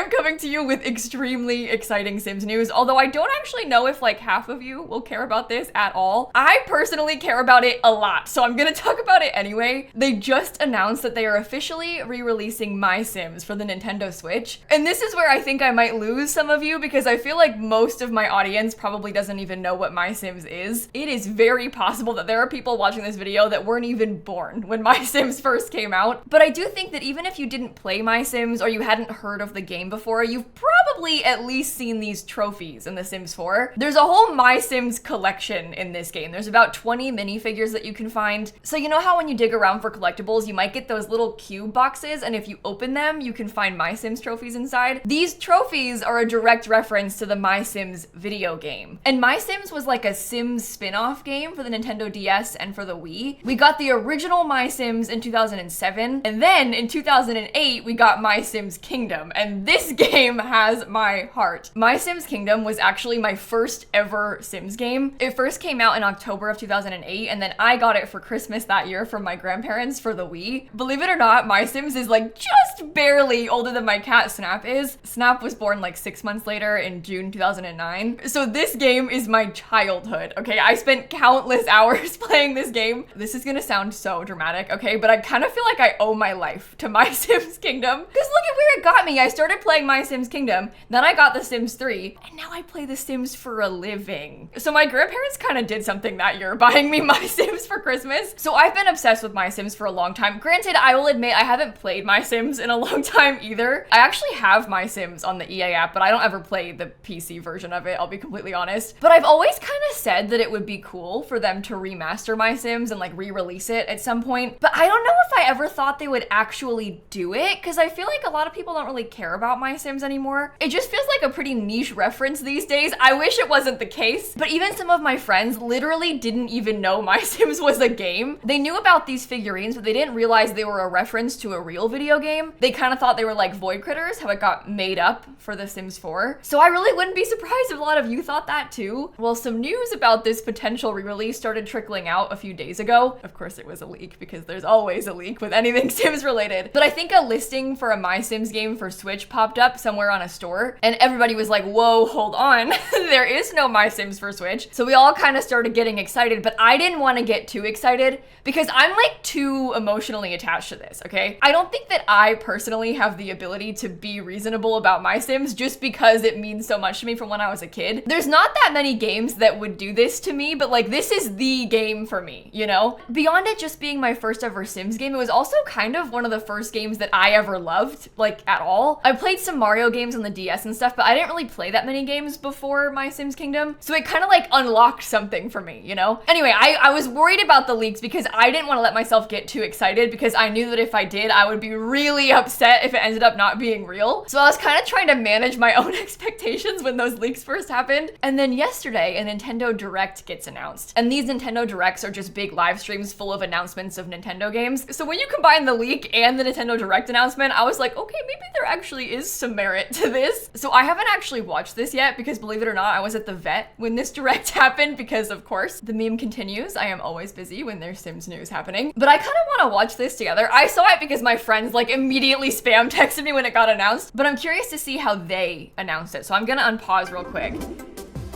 I'm coming to you with extremely exciting Sims news, although I don't actually know if like half of you will care about this at all. I personally care about it a lot, so I'm gonna talk about it anyway. They just announced that they are officially re-releasing MySims for the Nintendo Switch. And this is where I think I might lose some of you because I feel like most of my audience probably doesn't even know what MySims is. It is very possible that there are people watching this video that weren't even born when MySims first came out. But I do think that even if you didn't play MySims or you hadn't heard of the game before, you've probably at least seen these trophies in The Sims 4. There's a whole MySims collection in this game. There's about 20 minifigures that you can find. So you know how when you dig around for collectibles, you might get those little cube boxes, and if you open them, you can find MySims trophies inside? These trophies are a direct reference to the MySims video game. And MySims was like a Sims spin-off game for the Nintendo DS and for the Wii. We got the original MySims in 2007, and then in 2008, we got MySims Kingdom, and this game has my heart. MySims Kingdom was actually my first ever Sims game. It first came out in October of 2008, and then I got it for Christmas that year from my grandparents for the Wii. Believe it or not, MySims is like just barely older than my cat Snap is. Snap was born like 6 months later in June 2009. So this game is my childhood, okay? I spent countless hours playing this game. This is gonna sound so dramatic, okay? But I kind of feel like I owe my life to MySims Kingdom. Because look at where it got me. I started playing MySims Kingdom, then I got The Sims 3, and now I play The Sims for a living. So my grandparents kind of did something that year, buying me MySims for Christmas. So I've been obsessed with MySims for a long time. Granted, I will admit I haven't played MySims in a long time either. I actually have MySims on the EA app, but I don't ever play the PC version of it, I'll be completely honest. But I've always kind of said that it would be cool for them to remaster MySims and like re-release it at some point. But I don't know if I ever thought they would actually do it, because I feel like a lot of people don't really care about MySims anymore. It just feels like a pretty niche reference these days. I wish it wasn't the case, but even some of my friends literally didn't even know MySims was a game. They knew about these figurines, but they didn't realize they were a reference to a real video game. They kind of thought they were like Void Critters, how it got made up for The Sims 4. So I really wouldn't be surprised if a lot of you thought that too. Well, some news about this potential re-release started trickling out a few days ago. Of course, it was a leak because there's always a leak with anything Sims related. But I think a listing for a MySims game for Switch popped up somewhere on a store, and everybody was like, whoa, hold on. There is no MySims for Switch. So we all kind of started getting excited, but I didn't want to get too excited because I'm like too emotionally attached to this, okay? I don't think that I personally have the ability to be reasonable about MySims just because it means so much to me from when I was a kid. There's not that many games that would do this to me, but like this is the game for me, you know? Beyond it just being my first ever Sims game, it was also kind of one of the first games that I ever loved, like at all. I played some Mario games on the DS and stuff, but I didn't really play that many games before MySims Kingdom. So it kind of like unlocked something for me, you know? Anyway, I was worried about the leaks because I didn't want to let myself get too excited because I knew that if I did, I would be really upset if it ended up not being real. So I was kind of trying to manage my own expectations when those leaks first happened. And then yesterday, a Nintendo Direct gets announced. And these Nintendo Directs are just big live streams full of announcements of Nintendo games. So when you combine the leak and the Nintendo Direct announcement, I was like, okay, maybe there actually is some merit to this. So I haven't actually watched this yet because believe it or not, I was at the vet when this Direct happened because of course the meme continues. I am always busy when there's Sims news happening, but I kind of want to watch this together. I saw it because my friends like immediately spam texted me when it got announced, but I'm curious to see how they announced it. So I'm gonna unpause real quick.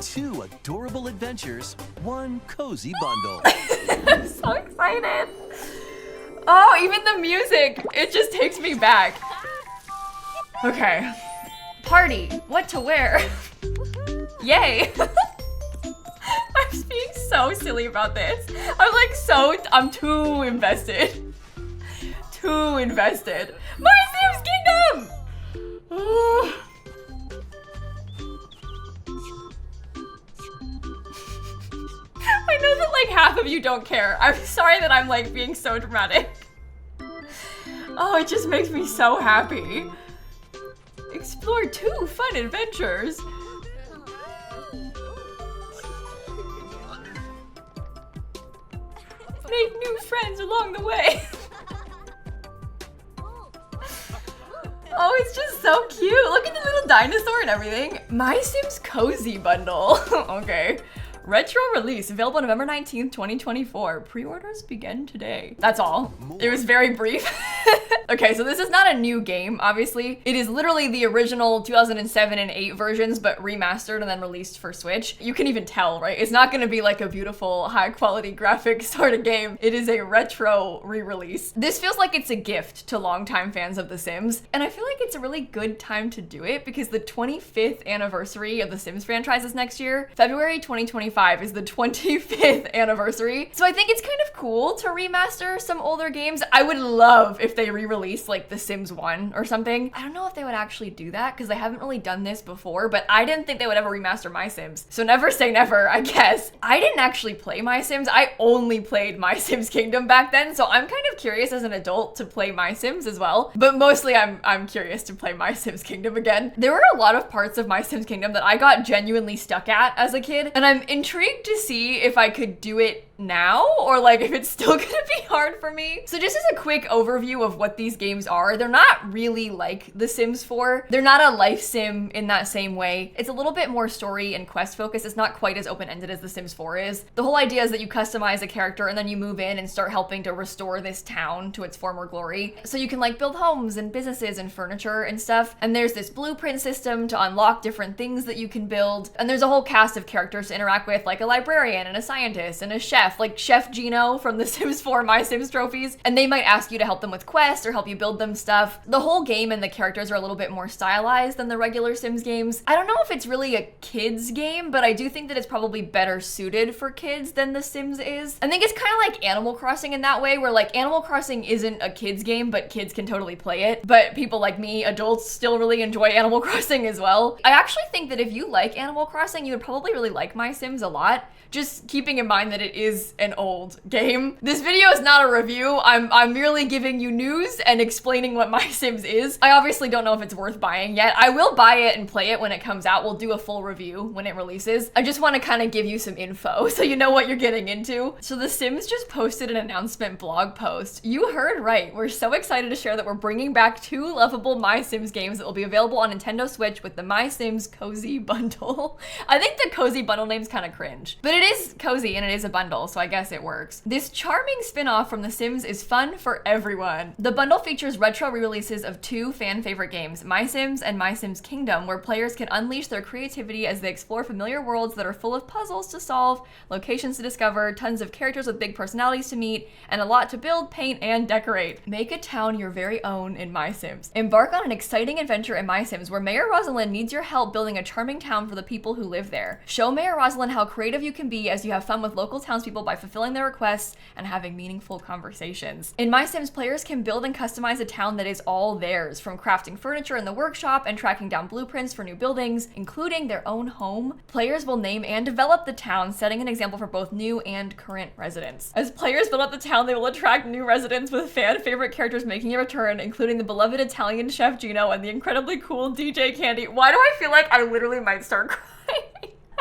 2 adorable adventures, 1 cozy bundle. I'm so excited. Oh, even the music, it just takes me back. Okay. Party, what to wear? Yay. I'm being so silly about this. I'm too invested. Too invested. MySims Kingdom! I know that like half of you don't care. I'm sorry that I'm like being so dramatic. Oh, it just makes me so happy. Explore 2 fun adventures. Make new friends along the way. Oh, it's just so cute. Look at the little dinosaur and everything. MySims Cozy Bundle. Okay. Retro release, available November 19th, 2024. Pre-orders begin today. That's all. It was very brief. Okay, so this is not a new game, obviously. It is literally the original 2007 and 8 versions, but remastered and then released for Switch. You can even tell, right? It's not gonna be like a beautiful, high-quality graphic sort of game. It is a retro re-release. This feels like it's a gift to longtime fans of The Sims, and I feel like it's a really good time to do it because the 25th anniversary of the Sims franchise is next year. February 2025 is the 25th anniversary. So I think it's kind of cool to remaster some older games. I would love if they re-release like The Sims 1 or something. I don't know if they would actually do that because they haven't really done this before, but I didn't think they would ever remaster MySims. So never say never, I guess. I didn't actually play MySims. I only played MySims Kingdom back then, so I'm kind of curious as an adult to play MySims as well. But mostly I'm curious to play MySims Kingdom again. There were a lot of parts of MySims Kingdom that I got genuinely stuck at as a kid, and I'm intrigued to see if I could do it now or like if it's still gonna be hard for me. So just as a quick overview of what these games are, they're not really like The Sims 4. They're not a life sim in that same way. It's a little bit more story and quest focused. It's not quite as open-ended as The Sims 4 is. The whole idea is that you customize a character and then you move in and start helping to restore this town to its former glory. So you can like build homes and businesses and furniture and stuff. And there's this blueprint system to unlock different things that you can build. And there's a whole cast of characters to interact with, like a librarian and a scientist and a chef, like Chef Gino from The Sims 4 MySims trophies, and they might ask you to help them with quests or help you build them stuff. The whole game and the characters are a little bit more stylized than the regular Sims games. I don't know if it's really a kids game, but I do think that it's probably better suited for kids than The Sims is. I think it's kind of like Animal Crossing in that way, where like Animal Crossing isn't a kids game, but kids can totally play it. But people like me, adults, still really enjoy Animal Crossing as well. I actually think that if you like Animal Crossing, you would probably really like MySims a lot. Just keeping in mind that it is an old game. This video is not a review. I'm merely giving you news and explaining what MySims is. I obviously don't know if it's worth buying yet. I will buy it and play it when it comes out. We'll do a full review when it releases. I just want to kind of give you some info so you know what you're getting into. So The Sims just posted an announcement blog post. You heard right. We're so excited to share that we're bringing back 2 lovable MySims games that will be available on Nintendo Switch with the MySims Cozy Bundle. I think the Cozy Bundle name's kind of cringe, but it is cozy and it is a bundle, so I guess it works. This charming spin-off from The Sims is fun for everyone. The bundle features retro re-releases of 2 fan favorite games, MySims and MySims Kingdom, where players can unleash their creativity as they explore familiar worlds that are full of puzzles to solve, locations to discover, tons of characters with big personalities to meet, and a lot to build, paint, and decorate. Make a town your very own in MySims. Embark on an exciting adventure in MySims where Mayor Rosalind needs your help building a charming town for the people who live there. Show Mayor Rosalind how creative you can be as you have fun with local townspeople by fulfilling their requests and having meaningful conversations. In MySims, players can build and customize a town that is all theirs, from crafting furniture in the workshop and tracking down blueprints for new buildings, including their own home. Players will name and develop the town, setting an example for both new and current residents. As players build up the town, they will attract new residents with fan favorite characters making a return, including the beloved Italian Chef Gino and the incredibly cool DJ Candy. Why do I feel like I literally might start crying?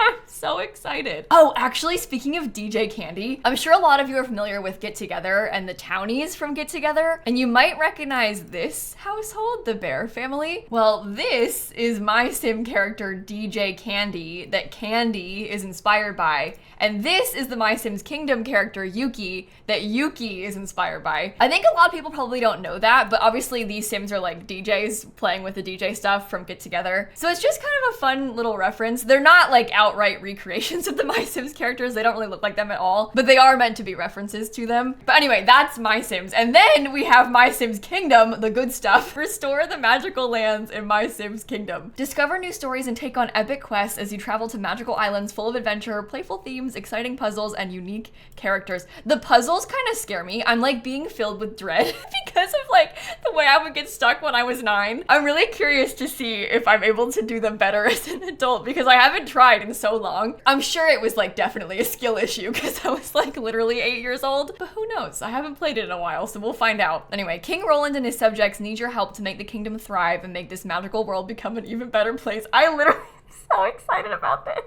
I'm so excited. Oh, actually, speaking of DJ Candy, I'm sure a lot of you are familiar with Get Together and the Townies from Get Together, and you might recognize this household, the Bear family. Well, this is my sim character DJ Candy that Candy is inspired by, and this is the My Sims Kingdom character Yuki that Yuki is inspired by. I think a lot of people probably don't know that, but obviously these Sims are like DJs playing with the DJ stuff from Get Together. So it's just kind of a fun little reference. They're not like outright recreations of the My Sims characters. They don't really look like them at all, but they are meant to be references to them. But anyway, that's My Sims. And then we have My Sims Kingdom, the good stuff. Restore the magical lands in My Sims Kingdom. Discover new stories and take on epic quests as you travel to magical islands full of adventure, playful themes, exciting puzzles, and unique characters. The puzzles kind of scare me. I'm like being filled with dread because of like the way I would get stuck when I was 9. I'm really curious to see if I'm able to do them better as an adult because I haven't tried in so long. I'm sure it was like definitely a skill issue because I was like literally 8 years old, but who knows? I haven't played it in a while, so we'll find out. Anyway, King Roland and his subjects need your help to make the kingdom thrive and make this magical world become an even better place. I literally am so excited about this.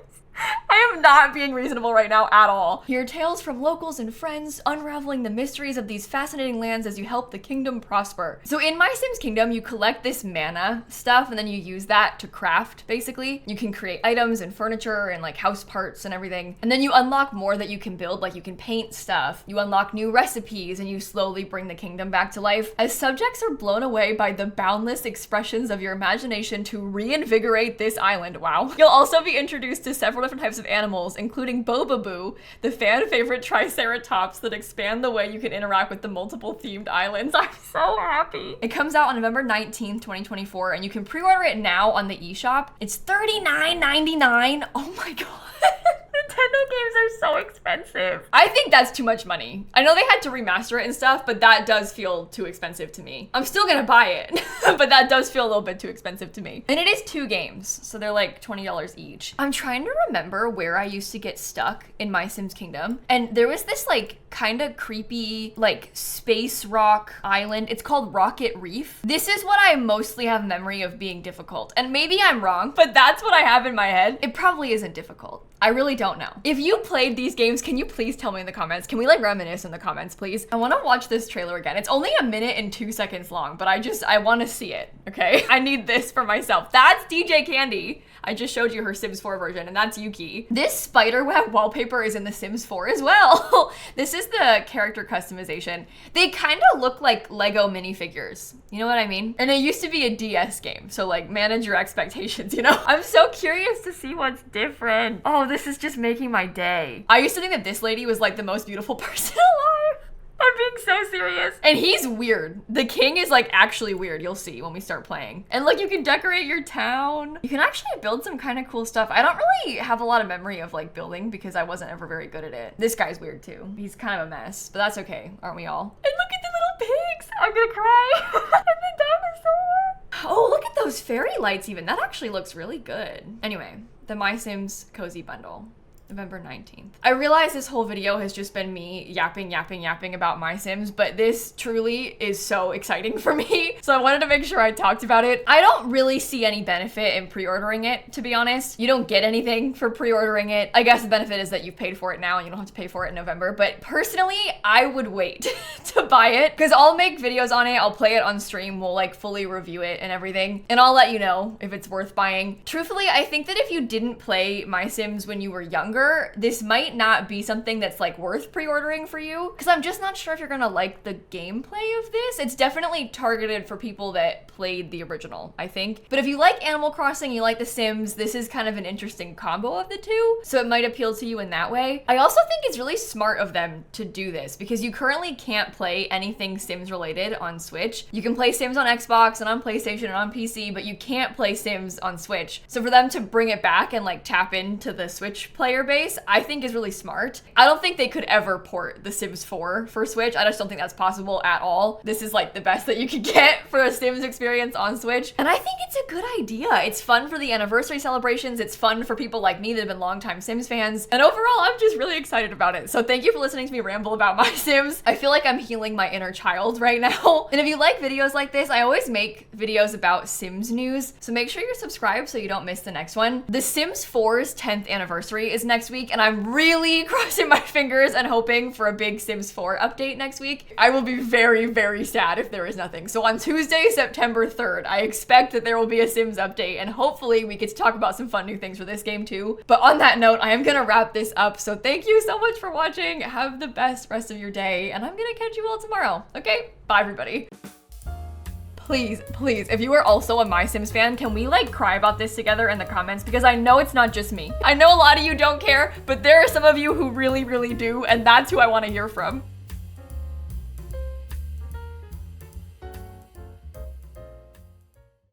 I am not being reasonable right now at all. Hear tales from locals and friends, unraveling the mysteries of these fascinating lands as you help the kingdom prosper. So in My Sims Kingdom, you collect this mana stuff and then you use that to craft, basically. You can create items and furniture and like house parts and everything. And then you unlock more that you can build, like you can paint stuff. You unlock new recipes and you slowly bring the kingdom back to life as subjects are blown away by the boundless expressions of your imagination to reinvigorate this island. Wow. You'll also be introduced to several different types of animals, including Bobaboo, the fan favorite triceratops that expand the way you can interact with the multiple themed islands. I'm so happy. It comes out on November 19th, 2024, and you can pre-order it now on the eShop. It's $39.99. Oh my god. Nintendo games are so expensive. I think that's too much money. I know they had to remaster it and stuff, but that does feel too expensive to me. I'm still gonna buy it, but that does feel a little bit too expensive to me. And it is 2 games, so they're like $20 each. I'm trying to remember where I used to get stuck in My Sims Kingdom, and there was this like kind of creepy like space rock island. It's called Rocket Reef. This is what I mostly have memory of being difficult, and maybe I'm wrong, but that's what I have in my head. It probably isn't difficult. I really don't know. If you played these games, can you please tell me in the comments? Can we like reminisce in the comments, please? I want to watch this trailer again. It's only 1 minute and 2 seconds long, but I want to see it, okay? I need this for myself. That's DJ Candy. I just showed you her Sims 4 version, and that's Yuki. This spiderweb wallpaper is in the Sims 4 as well. This is the character customization. They kind of look like Lego minifigures. You know what I mean? And it used to be a DS game, so like manage your expectations, you know? I'm so curious to see what's different. Oh, this is just making my day. I used to think that this lady was like the most beautiful person alive. I'm being so serious. And he's weird. The king is like actually weird. You'll see when we start playing. And look, you can decorate your town. You can actually build some kind of cool stuff. I don't really have a lot of memory of like building because I wasn't ever very good at it. This guy's weird too. He's kind of a mess, but that's okay. Aren't we all? And look at the little pigs. I'm gonna cry. And the dinosaur. Oh, look at those fairy lights even. That actually looks really good. Anyway, the My Sims Cozy Bundle. November 19th. I realize this whole video has just been me yapping about My Sims, but this truly is so exciting for me. So I wanted to make sure I talked about it. I don't really see any benefit in pre-ordering it, to be honest. You don't get anything for pre-ordering it. I guess the benefit is that you've paid for it now and you don't have to pay for it in November. But personally, I would wait to buy it because I'll make videos on it. I'll play it on stream. We'll like fully review it and everything. And I'll let you know if it's worth buying. Truthfully, I think that if you didn't play My Sims when you were younger, this might not be something that's like worth pre-ordering for you because I'm just not sure if you're gonna like the gameplay of this. It's definitely targeted for people that played the original, I think. But if you like Animal Crossing, you like The Sims, this is kind of an interesting combo of the two, so it might appeal to you in that way. I also think it's really smart of them to do this because you currently can't play anything Sims related on Switch. You can play Sims on Xbox and on PlayStation and on PC, but you can't play Sims on Switch. So for them to bring it back and like tap into the Switch player base, I think is really smart. I don't think they could ever port The Sims 4 for Switch. I just don't think that's possible at all. This is like the best that you could get for a Sims experience on Switch. And I think it's a good idea. It's fun for the anniversary celebrations. It's fun for people like me that have been longtime Sims fans. And overall, I'm just really excited about it. So thank you for listening to me ramble about My Sims. I feel like I'm healing my inner child right now. And if you like videos like this, I always make videos about Sims news. So make sure you're subscribed so you don't miss the next one. The Sims 4's 10th anniversary is next week, and I'm really crossing my fingers and hoping for a big Sims 4 update next week. I will be very, very sad if there is nothing. So on Tuesday, September 3rd, I expect that there will be a Sims update, and hopefully we get to talk about some fun new things for this game too. But on that note, I am gonna wrap this up. So thank you so much for watching. Have the best rest of your day, and I'm gonna catch you all tomorrow. Okay, bye everybody. Please, if you are also a My Sims fan, can we like cry about this together in the comments? Because I know it's not just me. I know a lot of you don't care, but there are some of you who really, really do, and that's who I want to hear from.